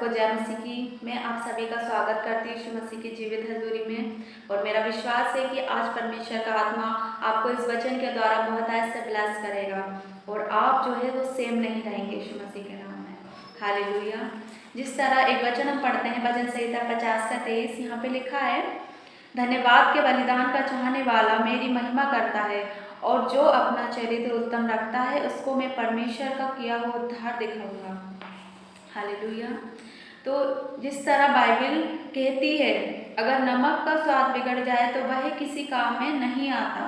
सबको जय मसीह की। मैं आप सभी का स्वागत करती हूँ यीशु मसीह की जीवित हजूरी में। और मेरा विश्वास है कि आज परमेश्वर का आत्मा आपको इस वचन के द्वारा बहुत ऐसे ब्लेस करेगा और आप जो है वो सेम नहीं रहेंगे यीशु मसीह के नाम में। हालेलुया। जिस तरह एक वचन हम पढ़ते हैं भजन संहिता 50 का 23, यहाँ पे लिखा है, धन्यवाद के बलिदान का चाहने वाला मेरी महिमा करता है और जो अपना चरित्र उत्तम रखता है उसको मैं परमेश्वर का किया हुआ उद्धार दिखाऊंगा। हालेलुया। तो जिस तरह बाइबल कहती है, अगर नमक का स्वाद बिगड़ जाए तो वह किसी काम में नहीं आता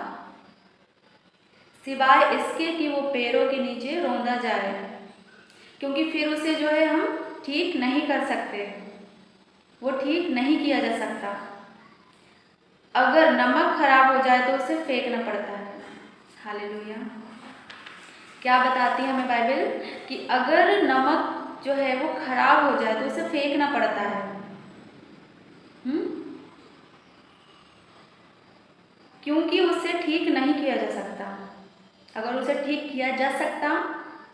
सिवाय इसके कि वो पैरों के नीचे रौंदा जाए, क्योंकि फिर उसे जो है हम ठीक नहीं कर सकते, वो ठीक नहीं किया जा सकता। अगर नमक खराब हो जाए तो उसे फेंकना पड़ता है। हालेलुया। क्या बताती है हमें बाइबल कि अगर नमक जो है वो खराब हो जाए तो उसे फेंकना पड़ता है। क्योंकि उसे ठीक नहीं किया जा सकता। अगर उसे ठीक किया जा सकता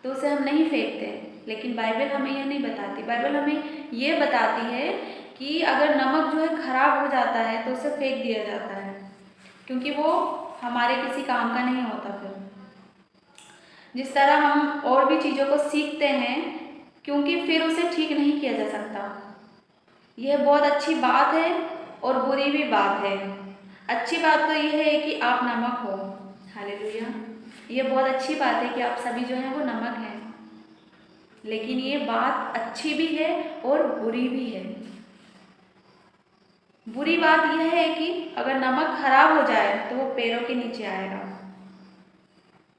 तो उसे हम नहीं फेंकते, लेकिन बाइबल हमें यह नहीं बताती। बाइबल हमें ये बताती है कि अगर नमक जो है खराब हो जाता है तो उसे फेंक दिया जाता है, क्योंकि वो हमारे किसी काम का नहीं होता। फिर जिस तरह हम और भी चीज़ों को सीखते हैं, क्योंकि फिर उसे ठीक नहीं किया जा सकता। यह बहुत अच्छी बात है और बुरी भी बात है। अच्छी बात तो यह है कि आप नमक हो। हालेलुया। ये बहुत अच्छी बात है कि आप सभी जो हैं वो नमक हैं, लेकिन ये बात अच्छी भी है और बुरी भी है। बुरी बात यह है कि अगर नमक खराब हो जाए तो वो पैरों के नीचे आएगा।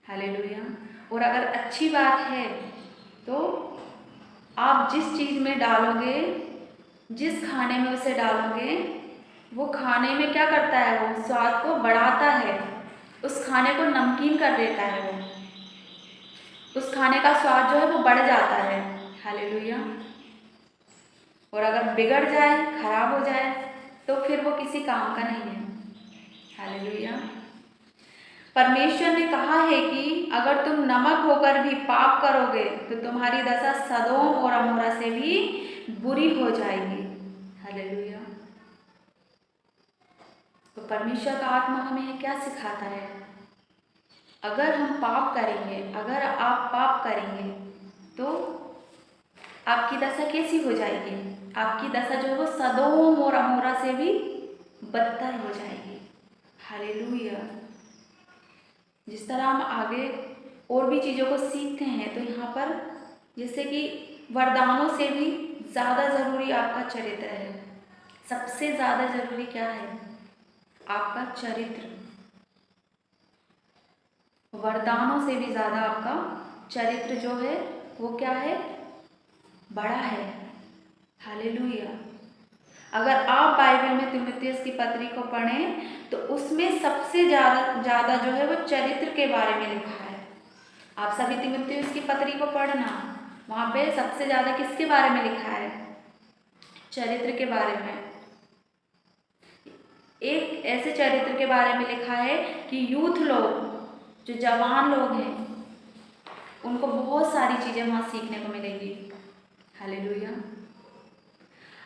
हालेलुया। और अगर अच्छी बात है तो आप जिस चीज़ में डालोगे, जिस खाने में उसे डालोगे, वो खाने में क्या करता है, वो स्वाद को बढ़ाता है, उस खाने को नमकीन कर देता है, वो उस खाने का स्वाद जो है वो बढ़ जाता है। हालेलुया। और अगर बिगड़ जाए, खराब हो जाए तो फिर वो किसी काम का नहीं है। हालेलुया। परमेश्वर ने कहा है कि अगर तुम नमक होकर भी पाप करोगे तो तुम्हारी दशा सदोम और अमोरा से भी बुरी हो जाएगी। हालेलुया। तो परमेश्वर का आत्मा हमें क्या सिखाता है? अगर हम पाप करेंगे, अगर आप पाप करेंगे तो आपकी दशा कैसी हो जाएगी? आपकी दशा जो है वो सदोम और अमोरा से भी बदतर हो जाएगी। हालेलुया। जिस तरह हम आगे और भी चीज़ों को सीखते हैं, तो यहाँ पर जैसे कि वरदानों से भी ज़्यादा ज़रूरी आपका चरित्र है। सबसे ज़्यादा ज़रूरी क्या है? आपका चरित्र। वरदानों से भी ज़्यादा आपका चरित्र जो है वो क्या है? बड़ा है। हालेलुया। अगर आप बाइबल में तीमुथियुस की पत्री को पढ़ें तो उसमें सबसे ज़्यादा जो है वो चरित्र के बारे में लिखा है। आप सभी तीमुथियुस की पत्री को पढ़ना, वहाँ पे सबसे ज़्यादा किसके बारे में लिखा है? चरित्र के बारे में। एक ऐसे चरित्र के बारे में लिखा है कि यूथ लोग, जो जवान लोग हैं, उनको बहुत सारी चीज़ें वहाँ सीखने को मिलेंगी। हालेलुया।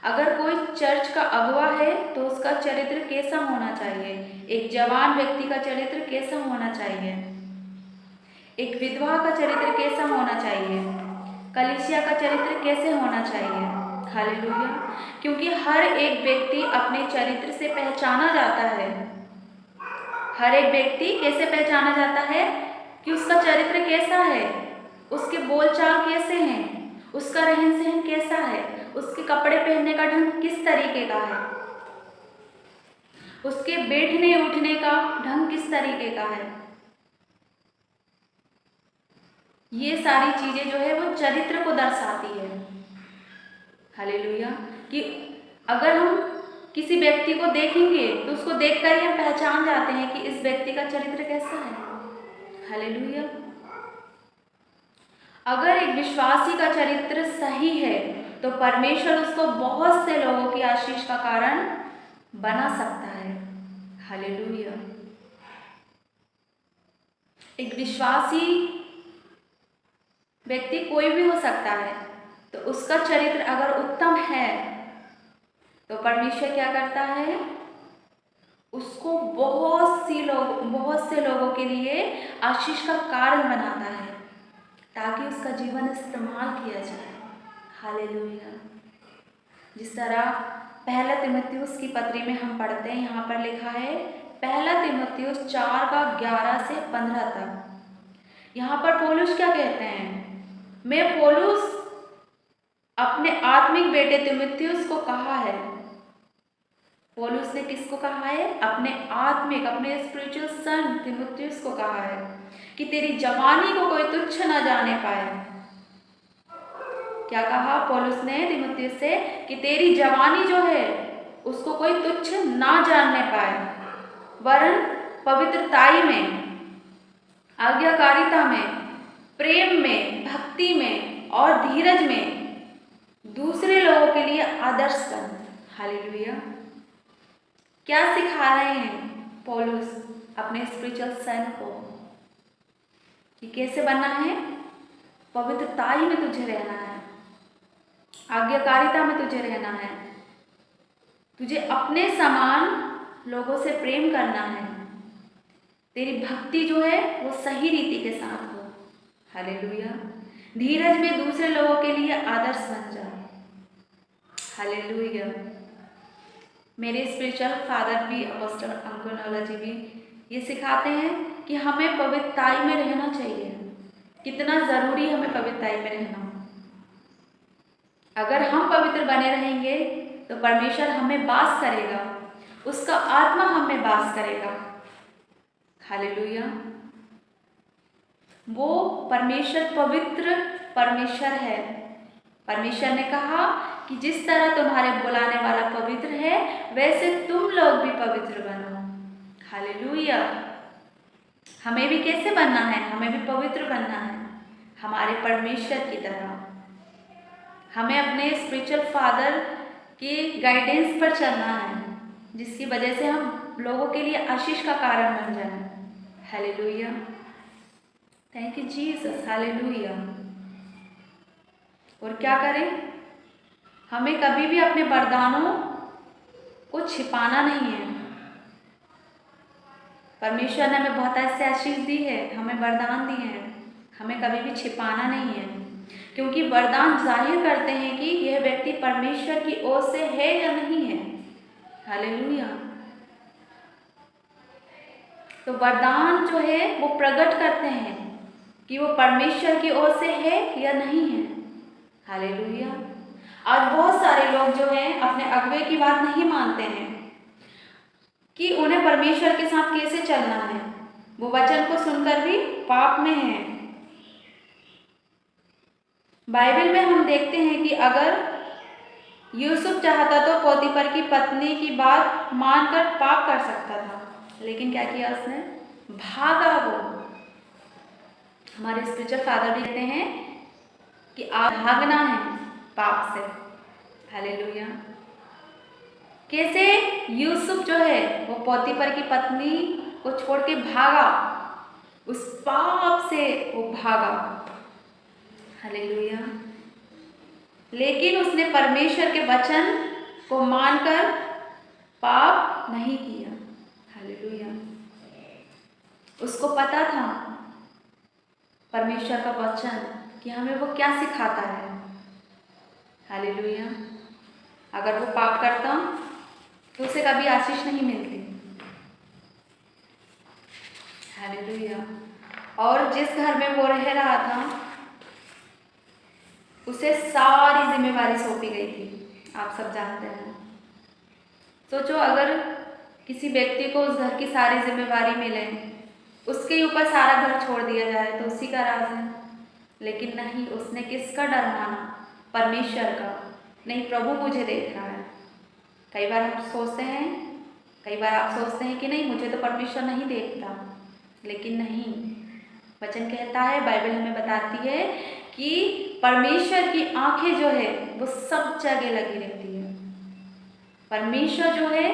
अगर कोई चर्च का अगुवा है तो उसका चरित्र कैसा होना चाहिए? एक जवान व्यक्ति का चरित्र कैसा होना चाहिए? एक विधवा का चरित्र कैसा होना चाहिए? कलीसिया का चरित्र कैसे होना चाहिए? हालेलुया। क्योंकि हर एक व्यक्ति अपने चरित्र से पहचाना जाता है। हर एक व्यक्ति कैसे पहचाना जाता है? कि उसका चरित्र कैसा है, उसके बोलचाल कैसे हैं, उसका रहन सहन कैसा है, उसके कपड़े पहनने का ढंग किस तरीके का है, उसके बैठने उठने का ढंग किस तरीके का है। ये सारी चीज़ें जो है वो चरित्र को दर्शाती है। हालेलुया। कि अगर हम किसी व्यक्ति को देखेंगे तो उसको देखकर ही हम पहचान जाते हैं कि इस व्यक्ति का चरित्र कैसा है। हालेलुया। अगर एक विश्वासी का चरित्र सही है तो परमेश्वर उसको बहुत से लोगों की आशीष का कारण बना सकता है। हालेलुया। एक विश्वासी व्यक्ति कोई भी हो सकता है, तो उसका चरित्र अगर उत्तम है तो परमेश्वर क्या करता है, उसको बहुत से लोगों के लिए आशीष का कारण बनाता है ताकि उसका जीवन इस्तेमाल किया जाए। हालेलुया। जिस तरह पहला तीमुथियुस की पत्री में हम पढ़ते हैं, यहाँ पर लिखा है पहला तीमुथियुस 4:11 से 15 तक। यहाँ पर पौलुस क्या कहते हैं, मैं पौलुस अपने आत्मिक बेटे तीमुथियुस को कहा है। पौलुस ने किसको कहा है, अपने स्पिरिचुअल सन तीमुथियुस को कहा है कि तेरी जवानी को कोई तुच्छ न जाने पाए। क्या कहा पौलुस ने तीमुथियुस से, कि तेरी जवानी जो है उसको कोई तुच्छ ना जानने पाए, वरन पवित्रताई में, आज्ञाकारिता में, प्रेम में, भक्ति में और धीरज में दूसरे लोगों के लिए आदर्श बन। हालेलुया। क्या सिखा रहे हैं पौलुस अपने स्पिरिचुअल सन को कि कैसे बनना है, पवित्रताई में तुझे रहना है, आज्ञाकारिता में तुझे रहना है, तुझे अपने समान लोगों से प्रेम करना है, तेरी भक्ति जो है वो सही रीति के साथ हो। हालेलुया। धीरज में दूसरे लोगों के लिए आदर्श बन जा। हालेलुया। मेरे स्पिरिचुअल फादर भी, अपोस्टल अंकुर नौला जी भी ये सिखाते हैं कि हमें पवित्रताई में रहना चाहिए। कितना ज़रूरी है हमें पवित्रताई में रहना। अगर हम पवित्र बने रहेंगे तो परमेश्वर हमें वास करेगा, उसका आत्मा हमें वास करेगा। हालेलुया। वो परमेश्वर पवित्र परमेश्वर है। परमेश्वर ने कहा कि जिस तरह तुम्हारे बुलाने वाला पवित्र है वैसे तुम लोग भी पवित्र बनो। हालेलुया। हमें भी कैसे बनना है, हमें भी पवित्र बनना है हमारे परमेश्वर की तरह। हमें अपने स्पिरिचुअल फादर के गाइडेंस पर चलना है, जिसकी वजह से हम लोगों के लिए आशीष का कारण बन जाए। Hallelujah. Thank you Jesus. Hallelujah. और क्या करें, हमें कभी भी अपने वरदानों को छिपाना नहीं है। परमेश्वर ने हमें बहुत ऐसे आशीष दी है, हमें वरदान दिए हैं, हमें कभी भी छिपाना नहीं है, क्योंकि वरदान जाहिर करते हैं कि यह व्यक्ति परमेश्वर की ओर से है या नहीं है। हालेलुया। तो वरदान जो है वो प्रकट करते हैं कि वो परमेश्वर की ओर से है या नहीं है। हालेलुया। आज बहुत सारे लोग जो हैं अपने अगुवे की बात नहीं मानते हैं कि उन्हें परमेश्वर के साथ कैसे चलना है। वो वचन को सुनकर भी पाप में हैं। बाइबल में हम देखते हैं कि अगर यूसुफ चाहता तो पोतीफर की पत्नी की बात मानकर पाप कर सकता था, लेकिन क्या किया उसने, भागा वो। हमारे स्पिरिचुअल फादर भी कहते हैं कि आप भागना है पाप से। हालेलुया। कैसे यूसुफ जो है वो पोतीफर की पत्नी को छोड़ के भागा, उस पाप से वो भागा। हालेलुया। लेकिन उसने परमेश्वर के वचन को मानकर पाप नहीं किया। हालेलुया। उसको पता था परमेश्वर का वचन कि हमें वो क्या सिखाता है। हालेलुया। अगर वो पाप करता तो उसे कभी आशीष नहीं मिलती। हालेलुया। और जिस घर में वो रह रहा था उसे सारी जिम्मेवारी सौंपी गई थी। आप सब जानते हैं। सोचो अगर किसी व्यक्ति को उस घर की सारी जिम्मेवारी मिले, उसके ऊपर सारा घर छोड़ दिया जाए तो उसी का राज है। लेकिन नहीं, उसने किसका डर माना, परमेश्वर का। नहीं, प्रभु मुझे देख रहा है। कई बार आप सोचते हैं कि नहीं, मुझे तो परमेश्वर नहीं देखता, लेकिन नहीं, वचन कहता है, बाइबल हमें बताती है कि परमेश्वर की आंखें जो है वो सब जगह लगी रहती है। परमेश्वर जो है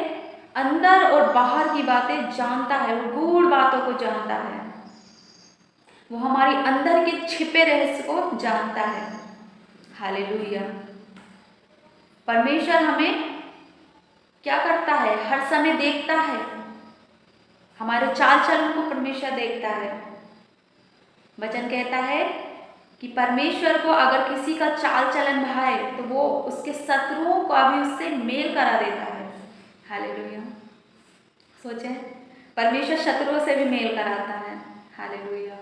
अंदर और बाहर की बातें जानता है, वो गूढ़ बातों को जानता है, वो हमारी अंदर के छिपे रहस्य को जानता है। हालेलुया। परमेश्वर हमें क्या करता है, हर समय देखता है, हमारे चाल चलन को परमेश्वर देखता है। वचन कहता है कि परमेश्वर को अगर किसी का चाल चलन भाए तो वो उसके शत्रुओं का भी उससे मेल करा देता है। हालेलुया। सोचें, परमेश्वर शत्रुओं से भी मेल कराता है। हालेलुया।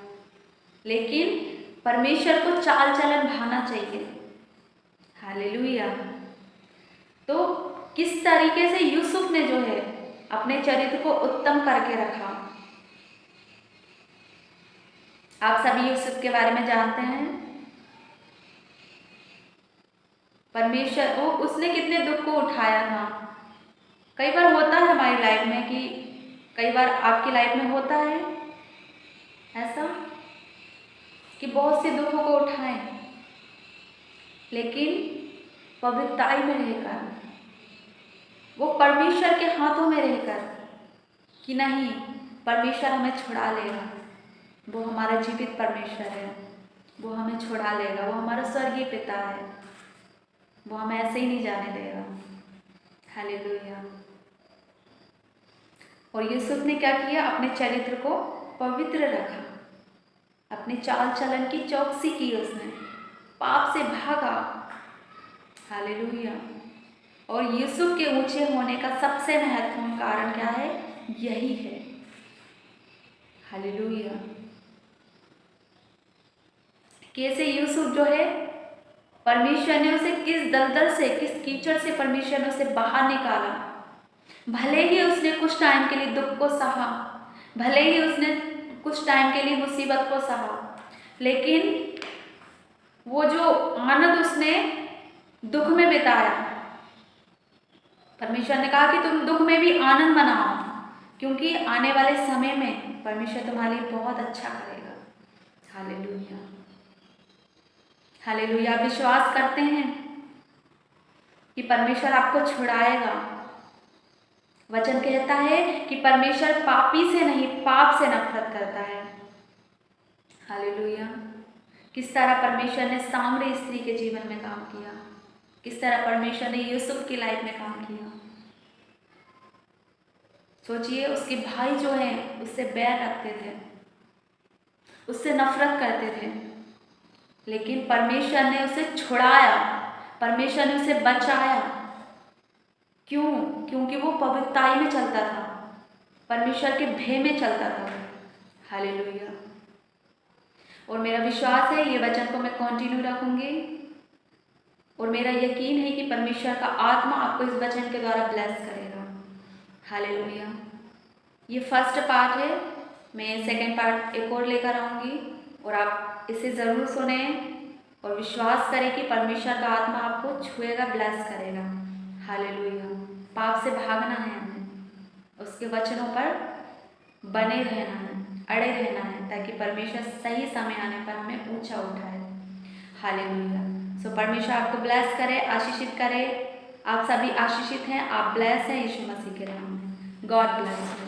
लेकिन परमेश्वर को चाल चलन भाना चाहिए। हालेलुया। तो किस तरीके से यूसुफ ने जो है अपने चरित्र को उत्तम करके रखा। आप सभी यूसुफ के बारे में जानते हैं। परमेश्वर उसने कितने दुख को उठाया था। कई बार होता है हमारी लाइफ में कि कई बार आपकी लाइफ में होता है ऐसा कि बहुत से दुखों को उठाएं, लेकिन पवित्रताई में रहकर, वो परमेश्वर के हाथों में रहकर कि नहीं, परमेश्वर हमें छुड़ा लेगा, वो हमारा जीवित परमेश्वर है, वो हमें छुड़ा लेगा, वो हमारा स्वर्गीय पिता है, वो हमें ऐसे ही नहीं जाने देगा। हालेलुया। और यूसुफ ने क्या किया, अपने चरित्र को पवित्र रखा, अपने चाल चलन की चौकसी की, उसने पाप से भागा। हालेलुया। और यूसुफ के ऊंचे होने का सबसे महत्वपूर्ण कारण क्या है, यही है। हालेलुया। कैसे यूसुफ जो है, परमेश्वर ने उसे किस दलदल से, किस कीचड़ से परमेश्वर ने उसे बाहर निकाला। भले ही उसने कुछ टाइम के लिए दुख को सहा, भले ही उसने कुछ टाइम के लिए मुसीबत को सहा, लेकिन वो जो आनंद उसने दुख में बिताया, परमेश्वर ने कहा कि तुम दुख में भी आनंद मनाओ, क्योंकि आने वाले समय में परमेश्वर तुम्हारे लिए बहुत अच्छा करेगा। हालेलुया। हालेलुया। विश्वास करते हैं कि परमेश्वर आपको छुड़ाएगा। वचन कहता है कि परमेश्वर पापी से नहीं, पाप से नफरत करता है। हालेलुया। किस तरह परमेश्वर ने सामरी स्त्री के जीवन में काम किया, किस तरह परमेश्वर ने यूसुफ की लाइफ में काम किया। सोचिए, उसके भाई जो हैं उससे बैर रखते थे, उससे नफरत करते थे, लेकिन परमेश्वर ने उसे छुड़ाया, परमेश्वर ने उसे बचाया। क्यों? क्योंकि वो पवित्रताई में चलता था, परमेश्वर के भय में चलता था। हालेलुया। और मेरा विश्वास है ये वचन को मैं कंटिन्यू रखूंगी, और मेरा यकीन है कि परमेश्वर का आत्मा आपको इस वचन के द्वारा ब्लेस करेगा। हालेलुया। ये फर्स्ट पार्ट है, मैं सेकंड पार्ट एक और लेकर आऊँगी, और आप इसे ज़रूर सुने और विश्वास करें कि परमेश्वर का आत्मा आपको छुएगा, ब्लेस करेगा। हालेलुया। पाप से भागना है हमें, उसके वचनों पर बने रहना है, अड़े रहना है, ताकि परमेश्वर सही समय आने पर हमें ऊंचा उठाए। हालेलुया। सो परमेश्वर आपको ब्लेस करे, आशीषित करे। आप सभी आशीषित हैं, आप ब्लेस हैं यीशु मसीह के नाम में। God bless.